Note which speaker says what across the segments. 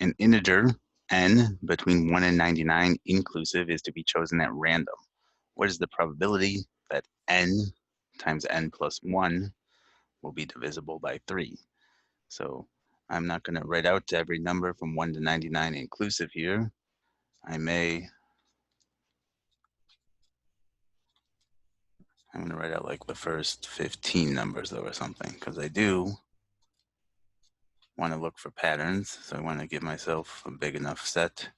Speaker 1: An integer n between 1 and 99 inclusive is to be chosen at random. What is the probability that n times n plus 1 will be divisible by 3? So I'm not going to write out every number from 1 to 99 inclusive here. I'm going to write out like the first 15 numbers though or something, because I do want to look for patterns. So I want to give myself a big enough set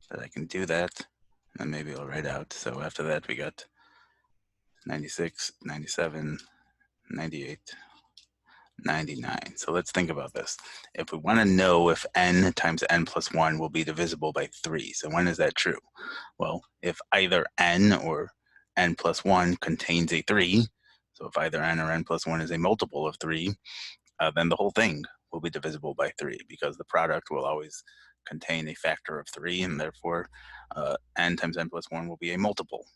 Speaker 1: that I can do that. And maybe I'll write out. So after that, we got 96, 97, 98, 99. So let's think about this. If we want to know if n times n plus 1 will be divisible by 3, so when is that true? Well, if either n or n plus 1 contains a 3, so if either n or n plus 1 is a multiple of 3, then the whole thing will be divisible by 3, because the product will always contain a factor of 3, and therefore n times n plus 1 will be a multiple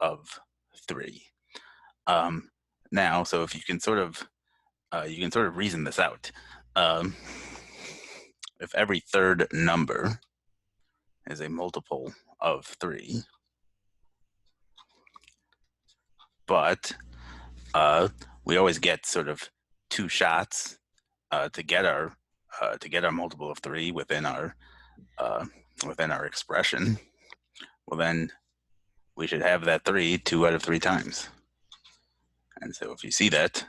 Speaker 1: of 3. Now, so if you can sort of reason this out. If every third number is a multiple of 3, but we always get sort of 2 shots to get our multiple of 3 within our expression, well then we should have that 3 2 out of 3 times. And so if you see that,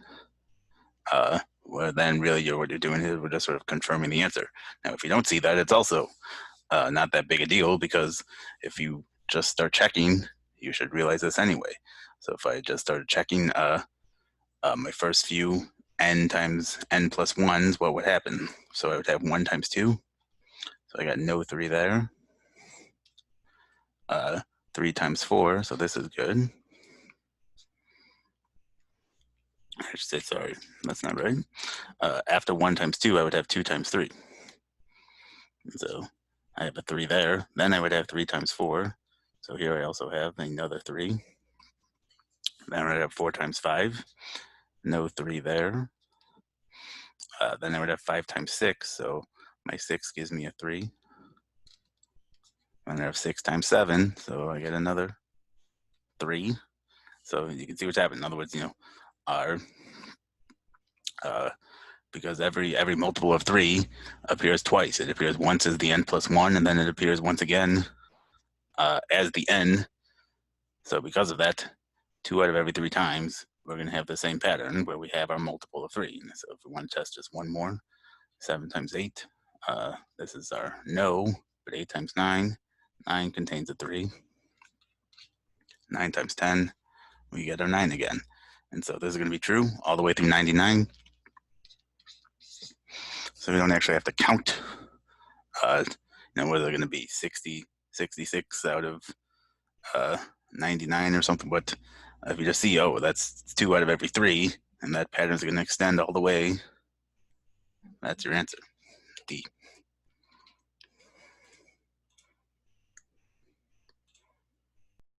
Speaker 1: well, then really what you're doing is we're just sort of confirming the answer. Now, if you don't see that, it's also not that big a deal, because if you just start checking, you should realize this anyway. So if I just started checking my first few n times n plus 1s, what would happen? So I would have 1 times 2. So I got no 3 there. 3 times 4, so this is good. I should say, sorry, that's not right. After 1 times 2, I would have 2 times 3. So I have a 3 there. Then I would have 3 times 4. So here I also have another 3. Then I would have 4 times 5. No 3 there. Then I would have 5 times 6. So my 6 gives me a 3. Then I have 6 times 7. So I get another 3. So you can see what's happening. In other words, because every multiple of 3 appears twice. It appears once as the n plus 1, and then it appears once again as the n. So because of that, 2 out of every 3 times, we're going to have the same pattern where we have our multiple of 3. So if we want to test just one more, 7 times 8, this is our no, but 8 times 9, 9 contains a 3. 9 times 10, we get our 9 again. And so this is going to be true all the way through 99. So we don't actually have to count, whether they're going to be 60, 66 out of 99 or something. But if you just see, oh, that's 2 out of every 3, and that pattern is going to extend all the way, that's your answer, D.